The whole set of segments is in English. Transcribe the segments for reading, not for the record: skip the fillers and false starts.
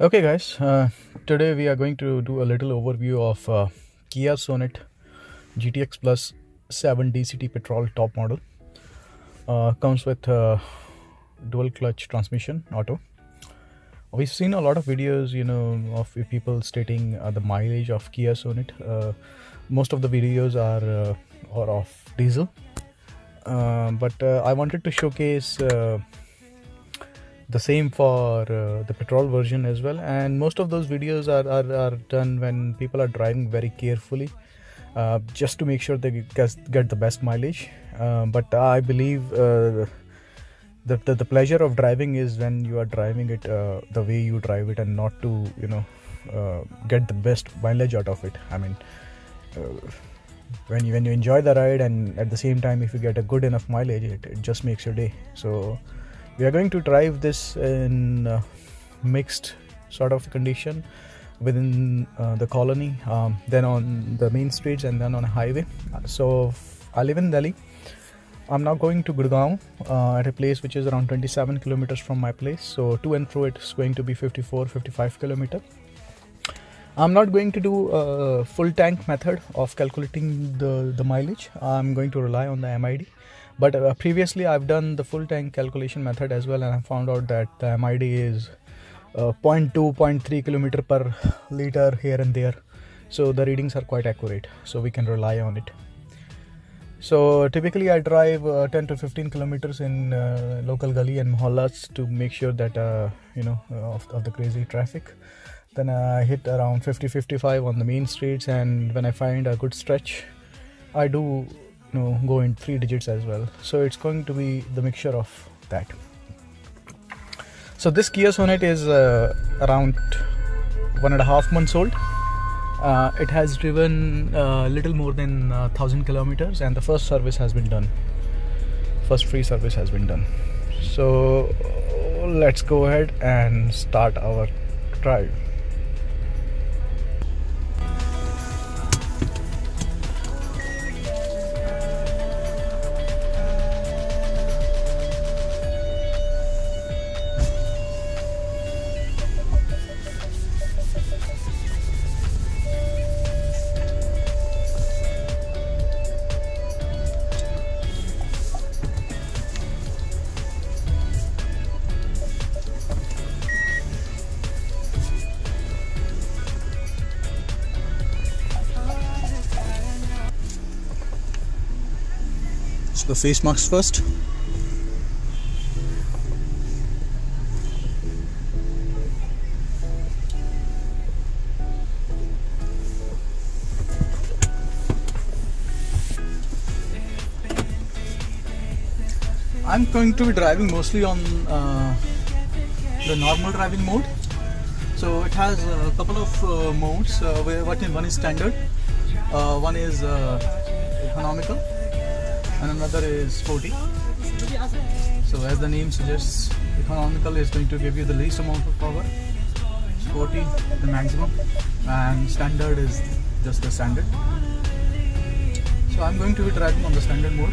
Okay guys, today we are going to do a little overview of Kia Sonet GTX Plus 7 DCT petrol top model. Comes with dual clutch transmission auto. We've seen a lot of videos, of people stating the mileage of Kia Sonet. Most of the videos are of diesel, but I wanted to showcase the same for the petrol version as well, and most of those videos are done when people are driving very carefully, just to make sure they get the best mileage. But I believe the pleasure of driving is when you are driving it the way you drive it, and not to get the best mileage out of it. I mean, when you enjoy the ride, and at the same time if you get a good enough mileage, it just makes your day. So we are going to drive this in mixed sort of condition within the colony, then on the main streets, and then on a highway. So I live in Delhi. I'm now going to Gurgaon at a place which is around 27 kilometers from my place. So to and fro it's going to be 55 kilometers. I'm not going to do a full tank method of calculating the mileage. I'm going to rely on the MID. But previously I've done the full tank calculation method as well, and I found out that the MID is 0.2-0.3 kilometer per liter here and there. So the readings are quite accurate, so we can rely on it. So typically I drive 10 to 15 kilometers in local gully and mohallas to make sure that of the crazy traffic. Then I hit around 50-55 on the main streets, and when I find a good stretch, I do go in 3 digits as well. So it's going to be the mixture of that. So this Kia Sonet is around 1.5 months old. It has driven little more than 1,000 kilometers, and the first service has been done. First free service has been done. So let's go ahead and start our drive. So the face marks first. I'm going to be driving mostly on the normal driving mode. So it has a couple of modes. One is standard, one is economical, and another is sporty. So as the name suggests, economical is going to give you the least amount of power, sporty the maximum, and standard is just the standard. So I'm going to be driving on the standard mode.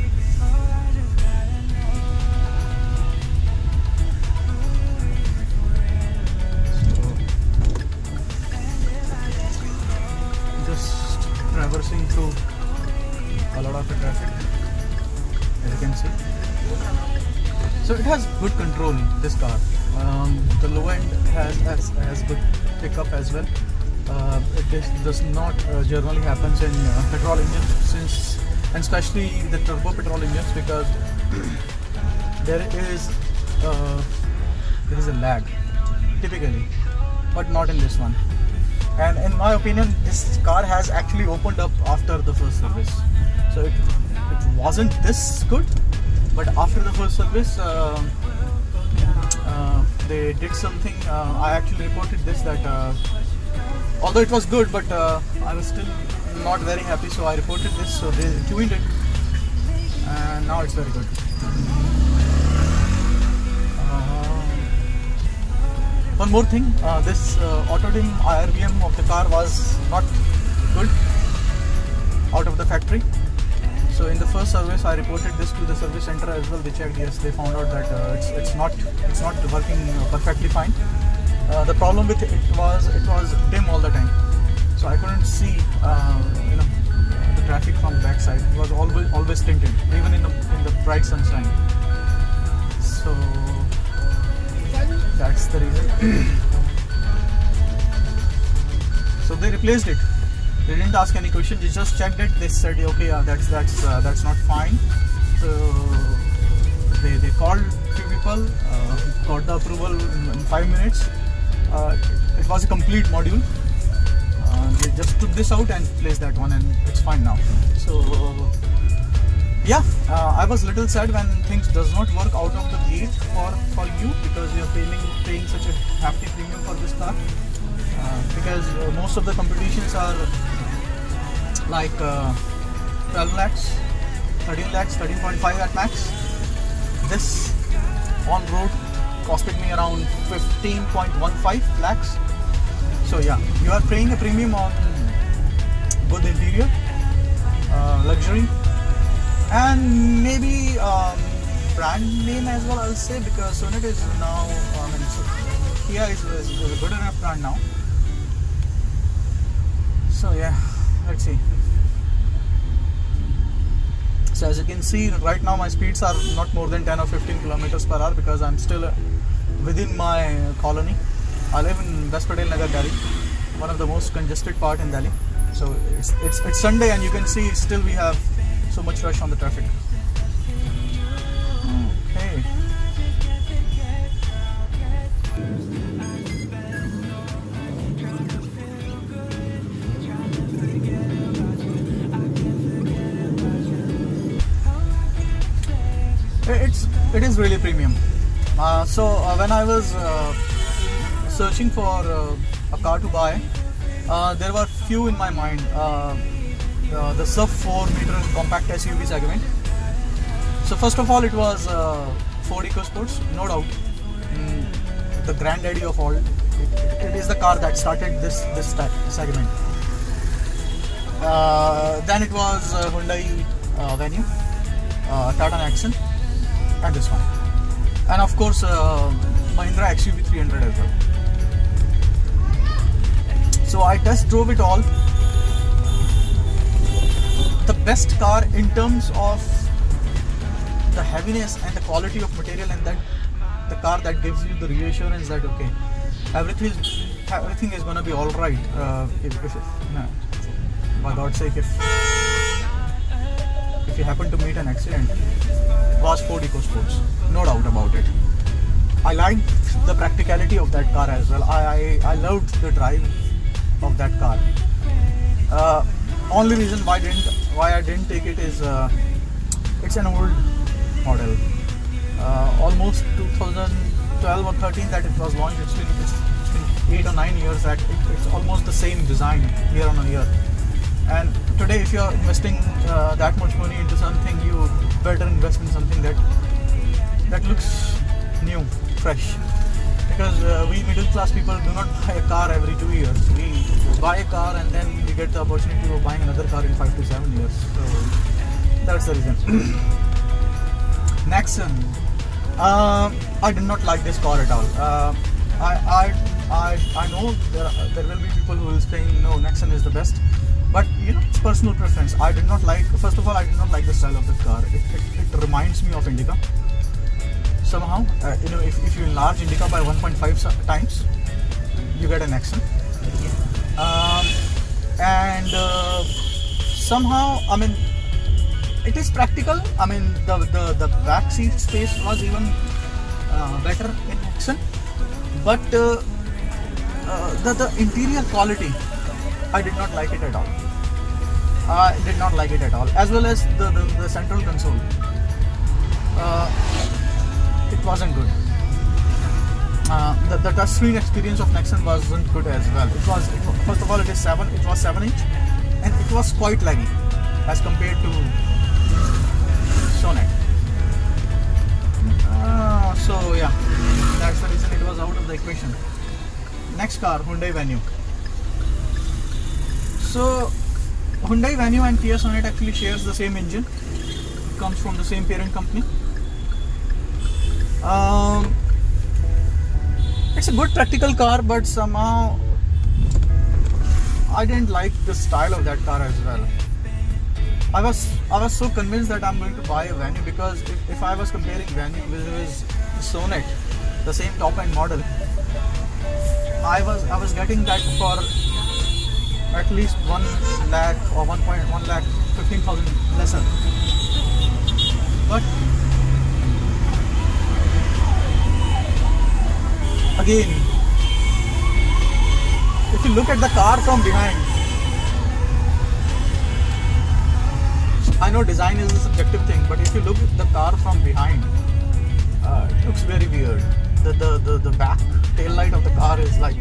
So just traversing through a lot of the traffic, as you can see. So it has good control, this car. The low end has good pickup as well. It does not generally happens in petrol engines, and especially the turbo petrol engines, because there is a lag typically, but not in this one. And in my opinion, this car has actually opened up after the first service. So it wasn't this good, but after the first service they did something. I actually reported this, that although it was good, but I was still not very happy, so I reported this. So they tuned it, and now it's very good. One more thing, this auto-dim IRVM of the car was not good out of the factory. So in the first service, I reported this to the service center as well. They checked, yes, they found out that it's not working perfectly fine. The problem with it was dim all the time, so I couldn't see the traffic from the backside. It was always tinted, even in the bright sunshine. So that's the reason. So they replaced it. They didn't ask any questions. They just checked it. They said, okay, that's not fine. So they called few people, got the approval in 5 minutes. It was a complete module. They just took this out and placed that one, and it's fine now. So yeah, I was little sad when things does not work out of the gate for you, because you are paying such a hefty premium for this car. Because most of the competitions are like 12 lakhs, 13 lakhs, 13.5 at max. This on road costed me around 15.15 lakhs. So yeah, you are paying a premium on good interior, luxury, and maybe brand name as well, I'll say, because Sonet is now, Kia is a good enough brand now. So yeah, let's see. So as you can see, right now my speeds are not more than 10 or 15 kilometers per hour, because I'm still within my colony. I live in West Patel Nagar, Delhi, one of the most congested part in Delhi. So it's Sunday, and you can see still we have so much rush on the traffic. Okay. It is really premium. When I was searching for a car to buy, there were few in my mind. The sub 4 meter compact SUV segment. So first of all, it was Ford EcoSports, no doubt. The granddaddy of all. It is the car that started this segment. Then it was Hyundai Venue, Tata Nexon, and this one, and of course Mahindra XUV 300 as well. So I test drove it all. The best car in terms of the heaviness and the quality of material, and that the car that gives you the reassurance that okay, everything is gonna be all right. For God's sake, if you happen to meet an accident, was Ford EcoSports, no doubt about it. I liked the practicality of that car as well. I loved the drive of that car. Only reason why I didn't take it is it's an old model, almost 2012 or 13 that it was launched. It's been 8 or 9 years that it's almost the same design year on year. And today, if you are investing that much money into something, you better invest in something that looks new, fresh. Because we middle class people do not buy a car every 2 years. We buy a car and then we get the opportunity of buying another car in 5 to 7 years. So that's the reason. Nexon, I did not like this car at all. I know there will be people who will say no, Nexon is the best. But you know, it's personal preference. I did not like, first of all, I did not like the style of the car. It reminds me of Indica. Somehow, if you enlarge Indica by 1.5 times, you get an Nexon. Somehow, I mean, it is practical. I mean, the back seat space was even better in Nexon. But the interior quality, I did not like it at all. As well as the central console. It wasn't good. The touchscreen experience of Nexon wasn't good as well. First of all, it was 7-inch, and it was quite laggy as compared to Sonet. So yeah, that's the reason it was out of the equation. Next car, Hyundai Venue. So Hyundai Venue and Kia Sonet actually shares the same engine. It comes from the same parent company. It's a good practical car, but somehow I didn't like the style of that car as well. I was so convinced that I'm going to buy a Venue, because if I was comparing Venue with Sonet, the same top end model, I was getting that for at least 1 lakh or 1.1 lakh 15,000 lesser. But again, if you look at the car from behind, I know design is a subjective thing, but if you look at the car from behind, it looks very weird. The back tail light of the car is like,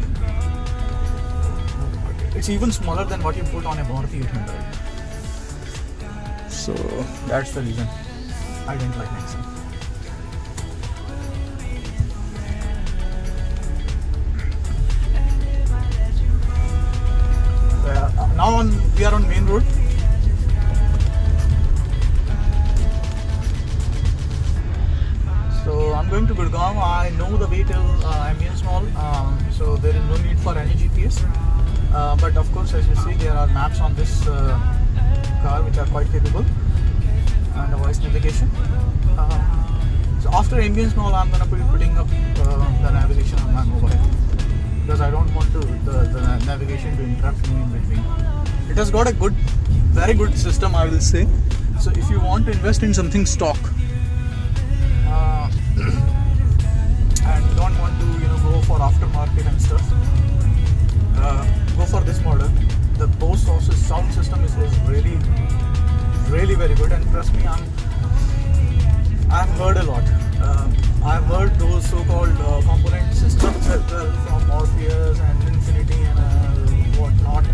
it's even smaller than what you put on a Maruti 800. So that's the reason I didn't like Nexon. Now we are on main road. So I'm going to Gurgaon. I know the way till Ambience Mall, so there is no need for any GPS. But of course, as you see, there are maps on this car which are quite capable, and a voice navigation. So after Ambience Mall, I'm going to be putting up the navigation on my mobile, because I don't want the navigation to interrupt me in between. It has got a very good system, I will say. So if you want to invest in something stock and don't want to go for aftermarket and stuff, go for this model. The Bose sound system is really very good, and trust me, I've heard a lot. I've heard those so-called component systems as well from Orpheus and Infinity and whatnot,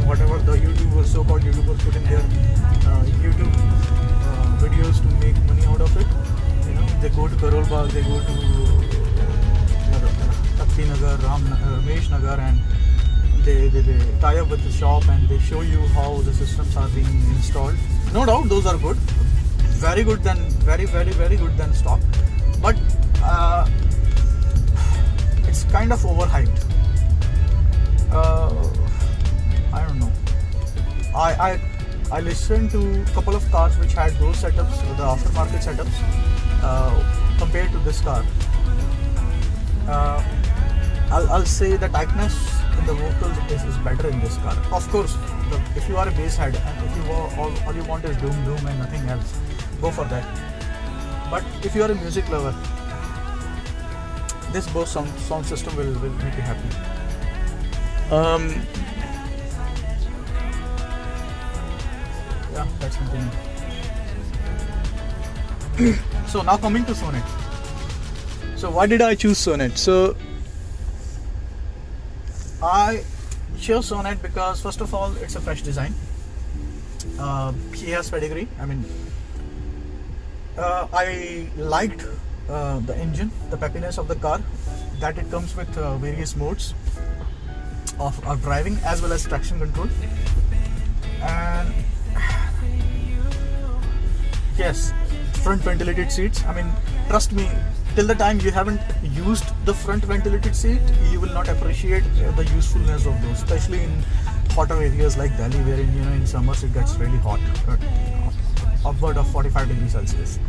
whatever the so-called YouTubers put in their YouTube videos to make money out of it. They go to Karol Bagh, they go to Takti Nagar, Ramesh Nagar, and they tie up with the shop and they show you how the systems are being installed. No doubt those are good, very good than very good than stock, but it's kind of overhyped. I don't know. I listened to a couple of cars which had those setups, the aftermarket setups, compared to this car. I'll say the tightness in the vocals is better in this car. Of course, if you are a bass head and if you all you want is doom and nothing else, go for that. But if you are a music lover, this Bose sound system will make you happy. Yeah, let's continue. So now coming to Sonet. So why did I choose Sonet? So I chose Sonet because first of all, it's a fresh design. He has pedigree. I mean, I liked the engine, the peppiness of the car, that it comes with various modes of driving as well as traction control. And yes, front ventilated seats. I mean, trust me, till the time you haven't used the front ventilated seat, you will not appreciate the usefulness of those, especially in hotter areas like Delhi, where in summers it gets really hot, upward of 45 degrees Celsius.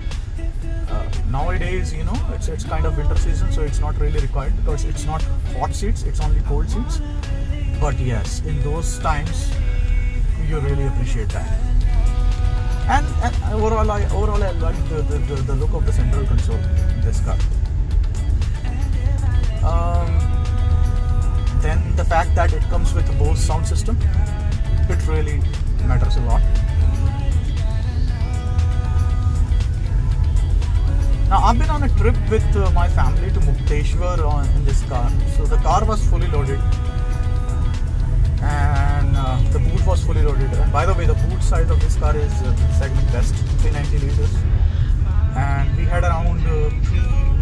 Nowadays, it's kind of winter season, so it's not really required because it's not hot seats, it's only cold seats. But yes, in those times, you really appreciate that. And overall, I like the look of the central console in this car. Then the fact that it comes with a Bose sound system, it really matters a lot. Now I've been on a trip with my family to Mukteshwar in this car. So the car was fully loaded, and the boot was fully loaded. And by the way, the boot size of this car is segment best, 390 liters. And we had around 3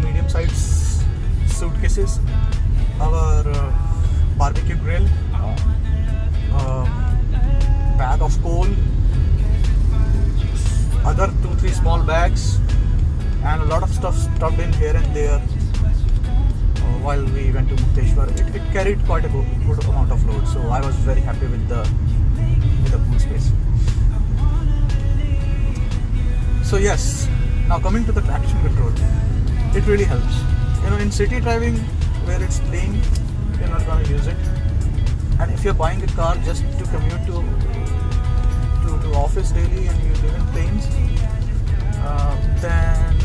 medium-sized suitcases, our barbecue grill, bag of coal, other 2-3 small bags, and a lot of stuff stuffed in here and there. while we went to Mukteshwar. It carried quite a good amount of load, so I was very happy with the boot space. So yes, now coming to the traction control, it really helps. You know, in city driving where it's plain, you're not going to use it. And if you're buying a car just to commute to office daily and you live in plains, then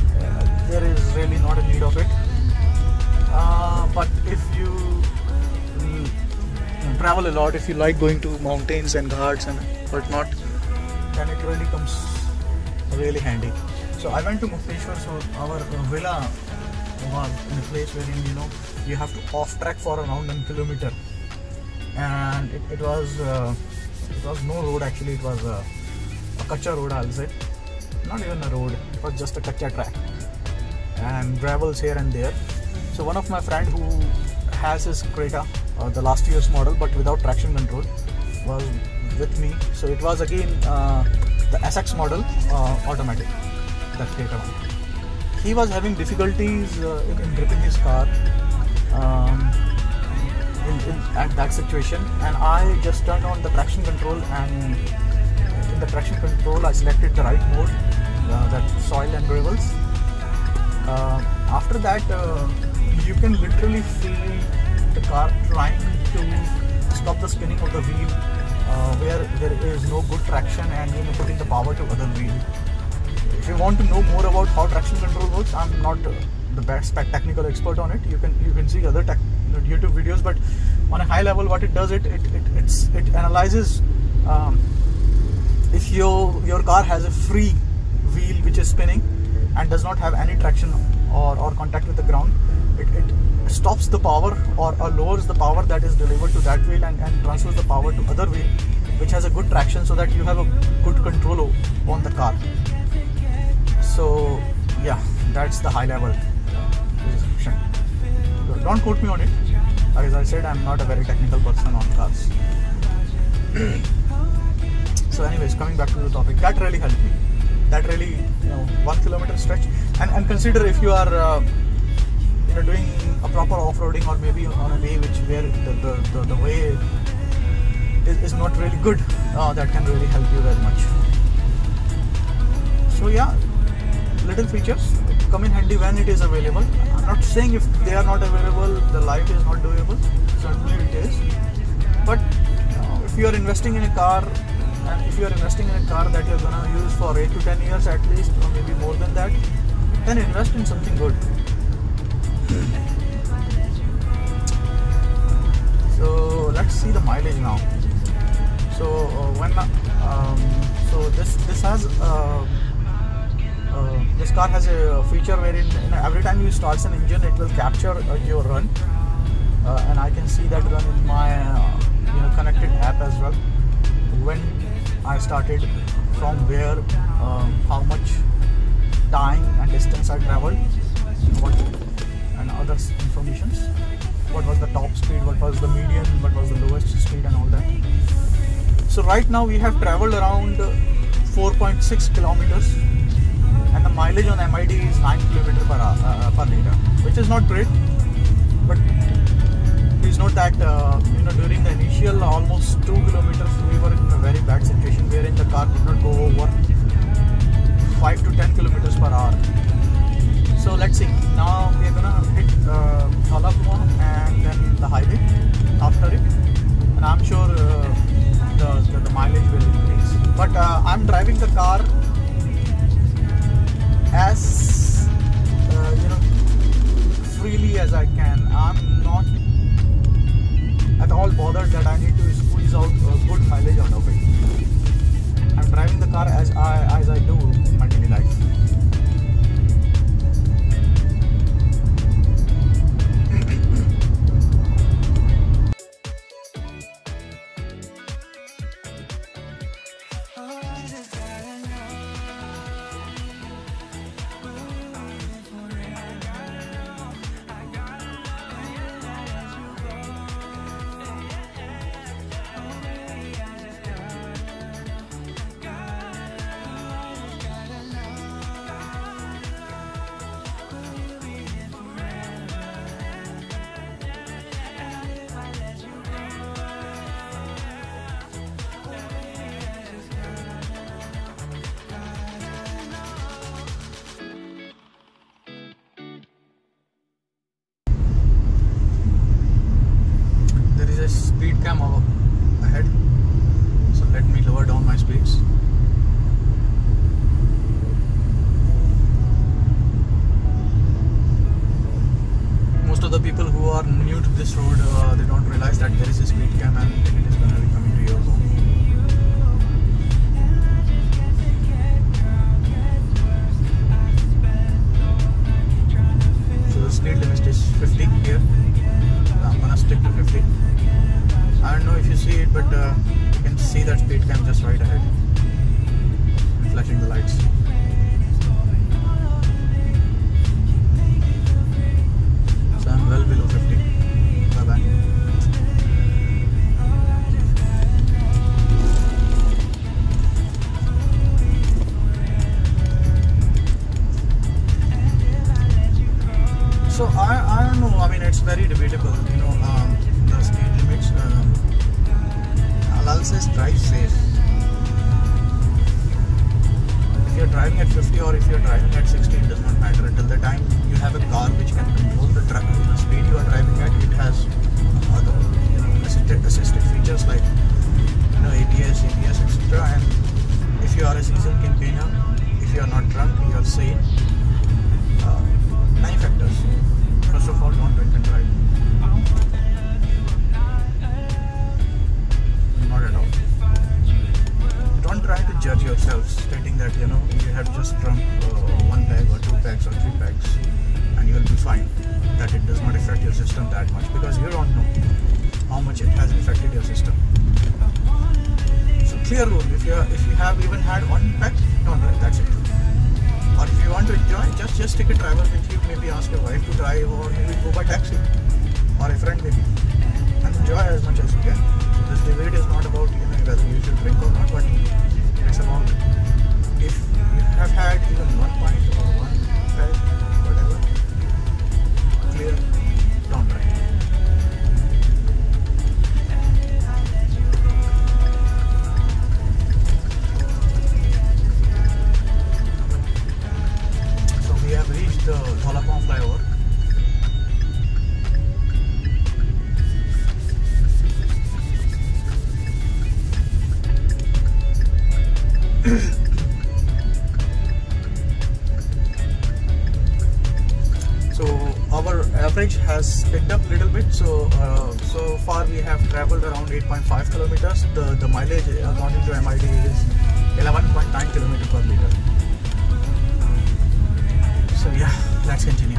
there is really not a need of it. But if you travel a lot, if you like going to mountains and ghats and whatnot, then it really comes really handy. So I went to Mukteshwar, so our villa was in a place wherein, you know, you have to off track for around 1 kilometer, and it was no road actually. It was a kacha road, I'll say. Not even a road, it was just a kacha track and gravels here and there. So one of my friend who has his Creta, the last year's model but without traction control, was with me. So it was again the SX model, automatic, that Creta one. He was having difficulties in gripping his car at that situation, and I just turned on the traction control, and in the traction control I selected the right mode, that soil and gravels. After that, you can literally feel the car trying to stop the spinning of the wheel where there is no good traction, and you know, putting the power to other wheel. If you want to know more about how traction control works, I'm not the best technical expert on it. You can see other YouTube videos, but on a high level, what it does, it analyzes if your car has a free wheel which is spinning and does not have any traction or contact with the ground. It stops the power or lowers the power that is delivered to that wheel and transfers the power to other wheel which has a good traction, so that you have a good control on the car. So yeah, that's the high level description. So don't quote me on it. As I said, I'm not a very technical person on cars. So anyways, coming back to the topic, that really helped me. That really, 1 kilometer stretch, and consider if you are doing a proper off-roading, or maybe on a way where the way is not really good, that can really help you very much. So yeah, little features come in handy when it is available. I'm not saying if they are not available, the life is not doable. Certainly it is. But if you are investing in a car, and if you are investing in a car that you're gonna use for 8 to 10 years at least, or maybe more than that, then invest in something good. So let's see the mileage now. So this car has a feature wherein every time you start an engine, it will capture your run, and I can see that run in my connected app as well. When I started, from where, how much time and distance I traveled, and other informations. What was the top speed, what was the median, what was the lowest speed, and all that. So right now we have traveled around 4.6 kilometers, and the mileage on MID is 9 km per liter, which is not great. But please note that during the initial almost 2 kilometers we were in a very bad situation, wherein the car could not go over 5 to 10 kilometers per hour. So let's see. Now we are gonna hit Thalapuma and then the highway after it, and I'm sure the mileage will increase. But I'm driving the car as freely as I can. I'm not at all bothered that I need to squeeze out a good mileage out of it. I'm driving the car as I do in my daily life. speed cam ahead, so let me lower down my speeds. Most of the people who are new to this road, they don't realize that there is a speed cam and it is going to be coming to your home. So the speed limit is 50 here. I'm gonna stick to 50. I don't know if you see it, but you can see that speed cam just right ahead, flashing the lights. So I'm well below 50. Bye bye. So I don't know. I mean, it's very debatable. You know, the speed limits. Halal says drive safe. If you're driving at 50 or if you're driving at 60, it does not matter. Until the time you have a car which can control the speed you are driving at, it has other assisted features like ABS, etc. And if you are a seasoned campaigner, if you are not drunk, you are sane. 9 factors. First of all, don't drink and drive. Not at all. Don't try to judge yourself, stating that you have just drunk 1 bag or 2 bags or 3 bags, and you will be fine. That it does not affect your system that much, because you don't know how much it has affected your system. So clear rule: if you have even had 1 pack, don't drive. That's it. Or if you want to enjoy, just take a driver with you. Maybe ask your wife to drive, or maybe go by taxi, or a friend maybe, and enjoy as much as you can. So this debate is not about whether you should drink or not, but it's about if you have had even 1 pint or 1 pack, whatever, clear, don't drive. We have reached the Dholapong flyover. So our average has picked up a little bit. So so far we have traveled around 8.5 kilometers. The mileage according to MID is 11.9 kilometers per liter. So yeah, let's continue.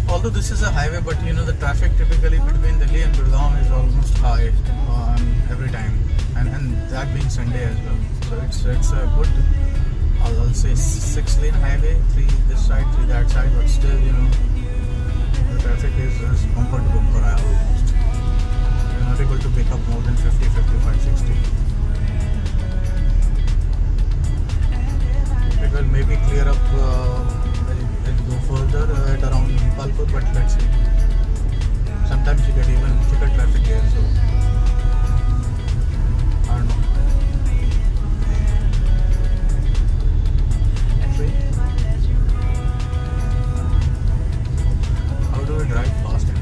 Although this is a highway, but the traffic typically between Delhi and Gurgaon is almost high every time, and that being Sunday as well. So it's a good, I'll say 6-lane highway, 3 this side, 3 that side, but still the traffic is bumper to bumper almost. You're not able to pick up more than 50, 55, 60. It will maybe clear up and go further at around Gopalpur, but let's see. Sometimes you get even thicker traffic here, so I don't know. See? How do we drive fast and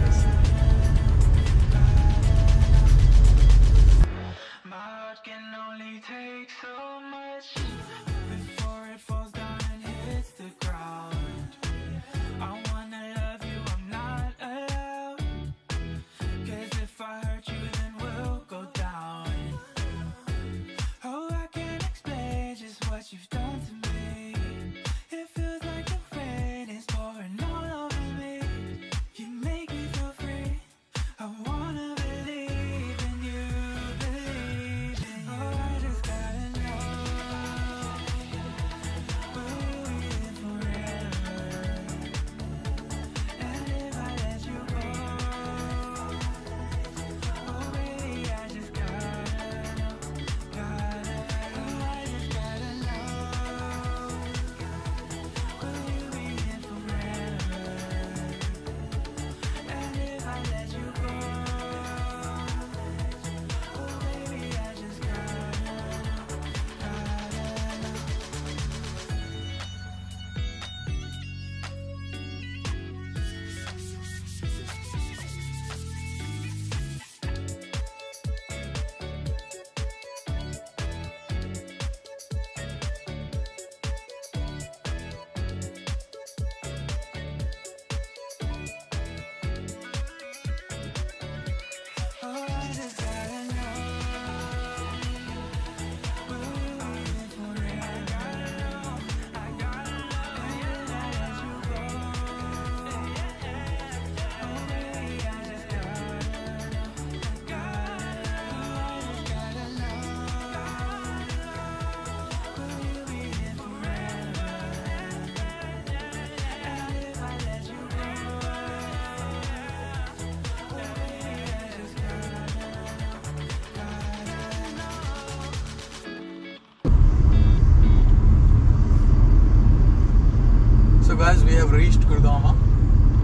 we have reached Gurgaon.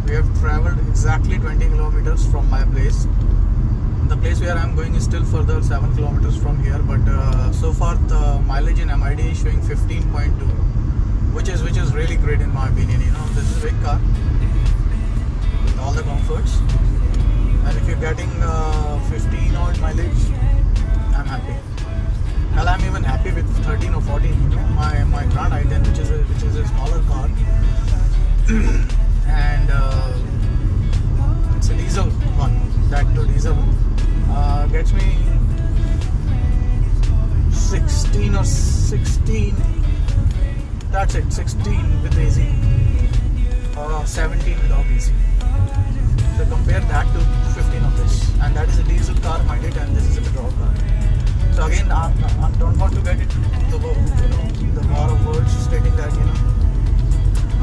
We have traveled exactly 20 kilometers from my place. The place where I am going is still further 7 kilometers from here, but so far the mileage in MID is showing 15.2, which is really great in my opinion. You know, this is a big car with all the comforts, and if you're getting 15 odd mileage, I'm happy. Hell, I'm even happy with 13 or 14. You know, my Grand i10, which is a smaller car, and it's a diesel one, that to diesel, gets me 16 or 16. That's it, 16 with AC, or 17 without AC. So compare that to 15 of this, and that is a diesel car, mind it, and this is a petrol car. So again, I don't want to get into the war of words stating that, you know,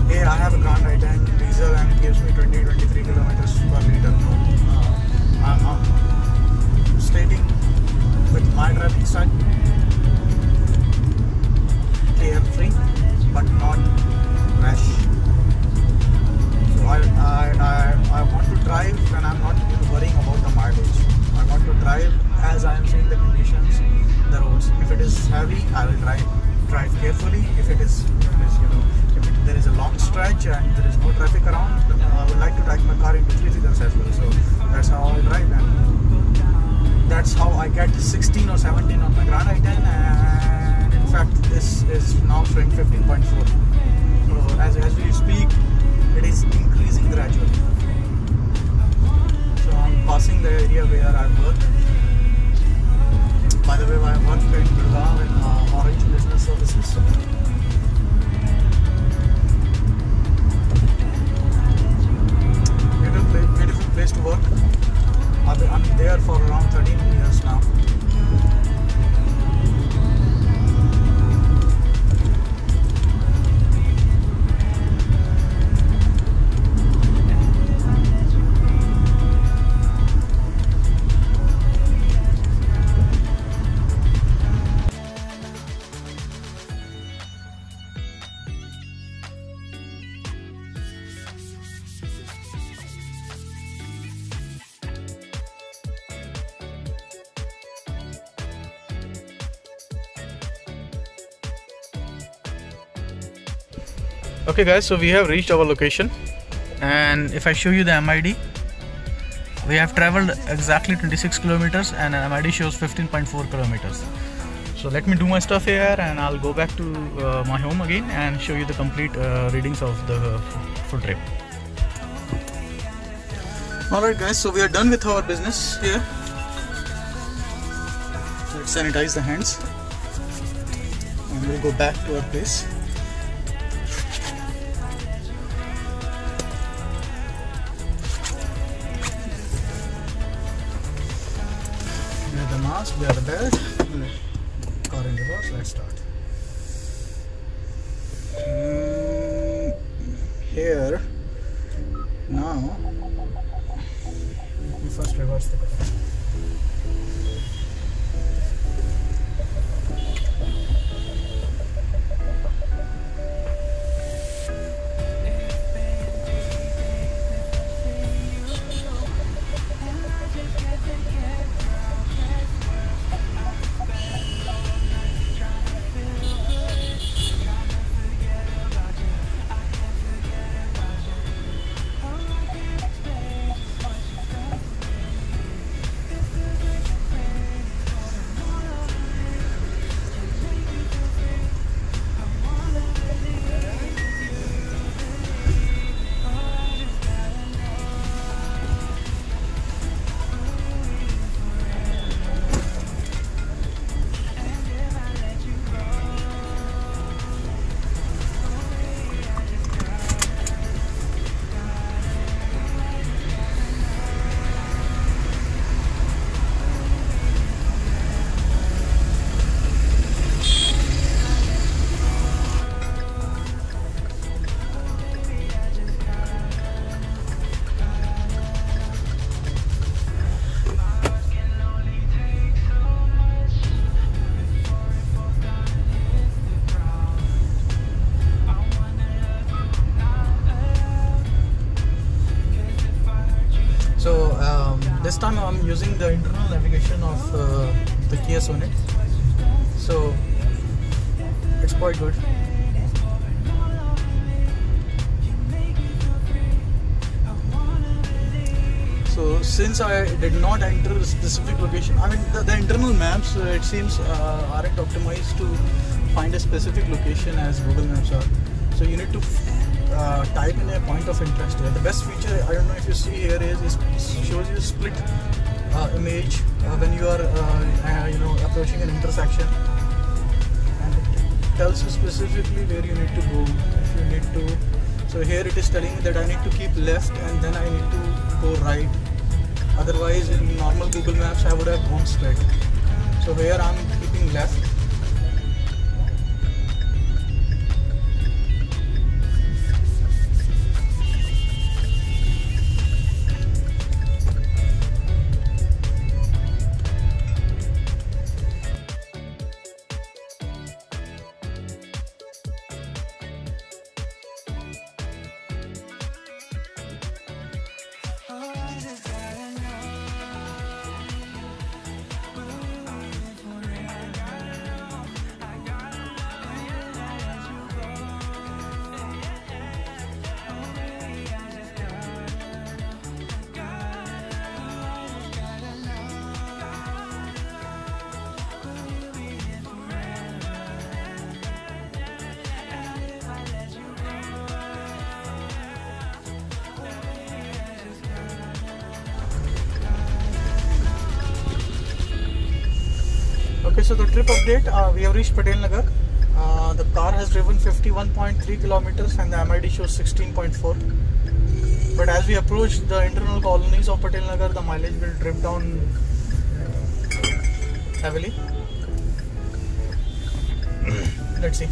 hey, I have a Grand i10 diesel and it gives me 20-23 kilometers per liter. No, I'm stating with my driving style, carefree but not rash. So I want to drive, and I'm not worrying about the mileage. I want to drive as I am seeing the conditions, the roads. If it is heavy, I will drive carefully. If it is, there is a long stretch and there is no traffic around, I would like to take my car into 3-seaters as well. So that's how I drive, and that's how I get 16 or 17 on my Grand i10, and in fact this is now showing 15.4. So as we speak, it is increasing gradually. So I'm passing the area where I work. By the way, I work in Gurgaon in Orange Business Services. Beautiful place to work. I'm there for around 13 years now. Okay guys, so we have reached our location, and if I show you the MID, we have traveled exactly 26 kilometers and an MID shows 15.4 kilometers. So let me do my stuff here and I'll go back to my home again and show you the complete readings of the full trip. Alright guys, so we are done with our business here. Let's sanitize the hands and we'll go back to our place. We have the mask, we have the belt, car in reverse, let's start. Here, now, let me first reverse the car. So this time I'm using the internal navigation of the Kia Sonet. So it's quite good. So since I did not enter a specific location, I mean the internal maps it seems aren't optimized to find a specific location as Google Maps are. So you need to type in a point of interest here. The best feature, I don't know if you see here, is it shows you split image when you are approaching an intersection, and it tells you specifically where you need to go if you need to. So here it is telling me that I need to keep left and then I need to go right. Otherwise in normal Google Maps I would have gone straight. So here I'm keeping left. Okay, so the trip update, we have reached Patel Nagar. The car has driven 51.3 kilometers and the MID shows 16.4. But as we approach the internal colonies of Patel Nagar, the mileage will drip down heavily. Let's see.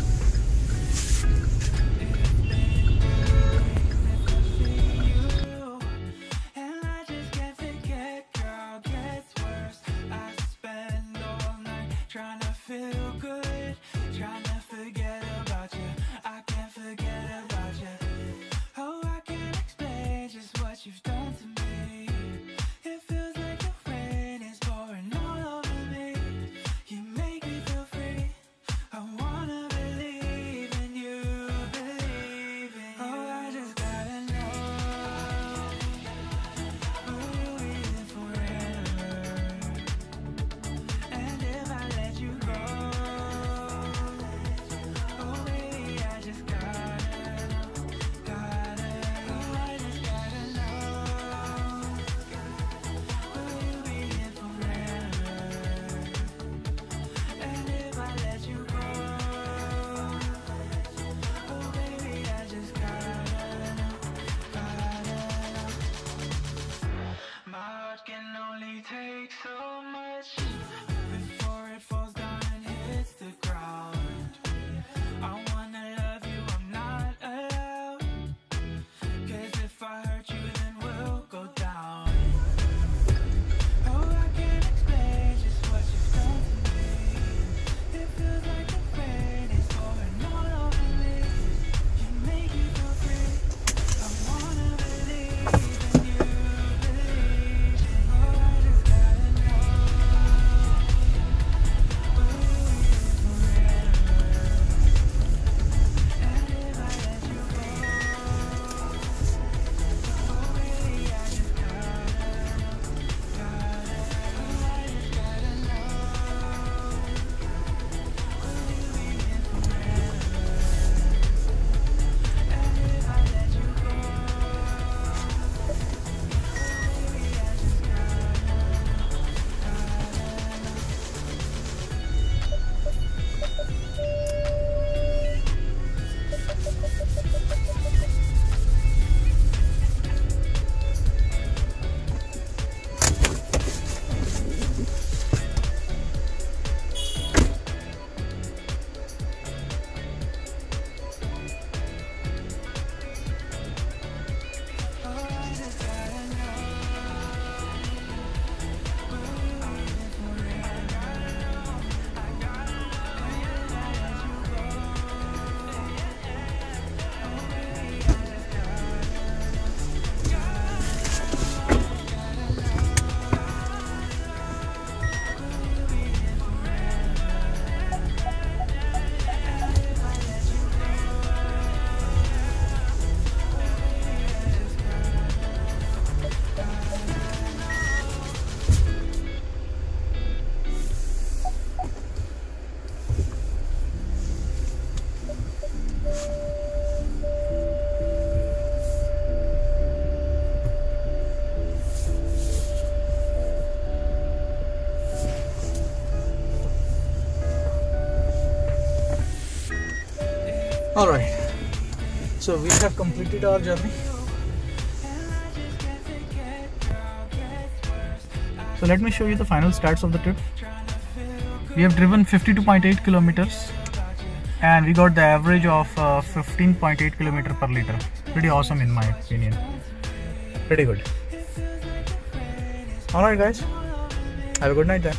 Alright, so we have completed our journey. So let me show you the final stats of the trip. We have driven 52.8 kilometers and we got the average of 15.8 kilometer per liter. Pretty awesome in my opinion. Pretty good. Alright guys, have a good night then.